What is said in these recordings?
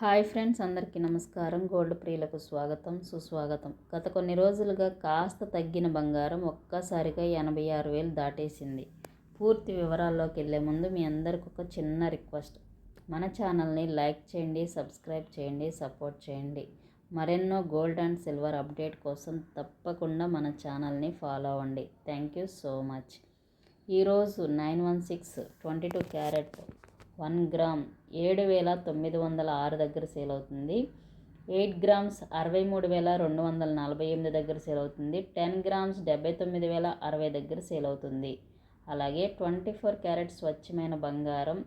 Hi friends, అందరికీ నమస్కారం. Gold ప్రియులకు స్వాగతం, సుస్వాగతం. గత కొన్ని రోజులుగా కాస్త తగ్గిన బంగారం ఒక్కసారిగా 86,000 దాటేసింది. పూర్తి వివరాల్లోకి వెళ్ళే ముందు మీ అందరికి ఒక చిన్న రిక్వెస్ట్. మన ఛానల్ని లైక్ చేయండి, సబ్స్క్రైబ్ చేయండి, సపోర్ట్ చేయండి. మరెన్నో గోల్డ్ అండ్ సిల్వర్ అప్డేట్ కోసం తప్పకుండా మన ఛానల్ని ఫాలో అవ్వండి. Thank you so much. ఈరోజు 916 22 క్యారెట్ 1 గ్రామ్ 7,906 దగ్గర సేల్ అవుతుంది. 8 గ్రామ్స్ 63,248 దగ్గర సేల్ అవుతుంది. 10 గ్రామ్స్ 79,060 దగ్గర సేల్ అవుతుంది. అలాగే 24 క్యారెట్ స్వచ్ఛమైన బంగారం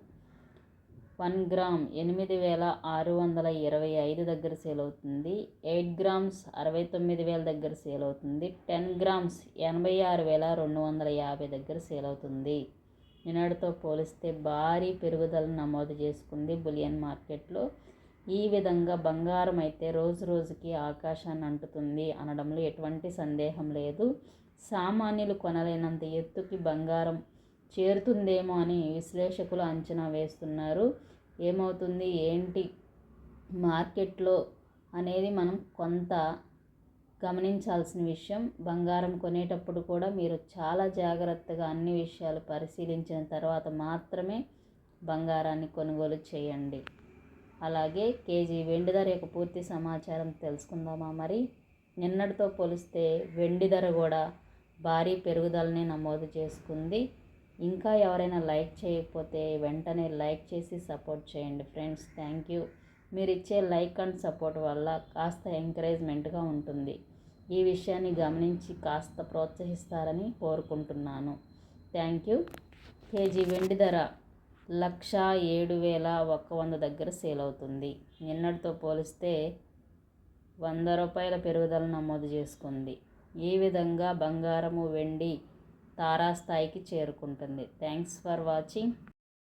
1 గ్రామ్ 8,625 దగ్గర సేల్ అవుతుంది. 8 గ్రామ్స్ 69,000 దగ్గర సేల్ అవుతుంది. 10 గ్రామ్స్ 86,250 దగ్గర సేల్ అవుతుంది. నిన్నటితో పోలిస్తే భారీ పెరుగుదలను నమోదు చేసుకుంది బులియన్ మార్కెట్లో. ఈ విధంగా బంగారం అయితే రోజు రోజుకి ఆకాశాన్ని అంటుతుంది అనడంలో ఎటువంటి సందేహం లేదు. సామాన్యులు కొనలేనంత ఎత్తుకి బంగారం చేరుతుందేమో అని విశ్లేషకులు అంచనా వేస్తున్నారు. ఏమవుతుంది ఏంటి మార్కెట్లో అనేది మనం కొంత గమనించాల్సిన విషయం. బంగారం కొనేటప్పుడు కూడా మీరు చాలా జాగ్రత్తగా అన్ని విషయాలు పరిశీలించిన తర్వాత మాత్రమే బంగారాన్ని కొనుగోలు చేయండి. అలాగే కేజీ వెండి ధర యొక్క పూర్తి సమాచారం తెలుసుకుందామా? మరి నిన్నటితో పోలిస్తే వెండి ధర కూడా భారీ పెరుగుదలని నమోదు చేసుకుంది. ఇంకా ఎవరైనా లైక్ చేయకపోతే వెంటనే లైక్ చేసి సపోర్ట్ చేయండి ఫ్రెండ్స్. Thank you. మీరు ఇచ్చే లైక్ అండ్ సపోర్ట్ వల్ల కాస్త ఎంకరేజ్మెంట్గా ఉంటుంది. ఈ విషయాన్ని గమనించి కాస్త ప్రోత్సహిస్తారని కోరుకుంటున్నాను. Thank you. కేజీ వెండి ధర 107,100 దగ్గర సేల్ అవుతుంది. నిన్నటితో పోలిస్తే 100 రూపాయల పెరుగుదల నమోదు చేసుకుంది. ఈ విధంగా బంగారము వెండి తారాస్థాయికి చేరుకుంటుంది. Thanks for watching.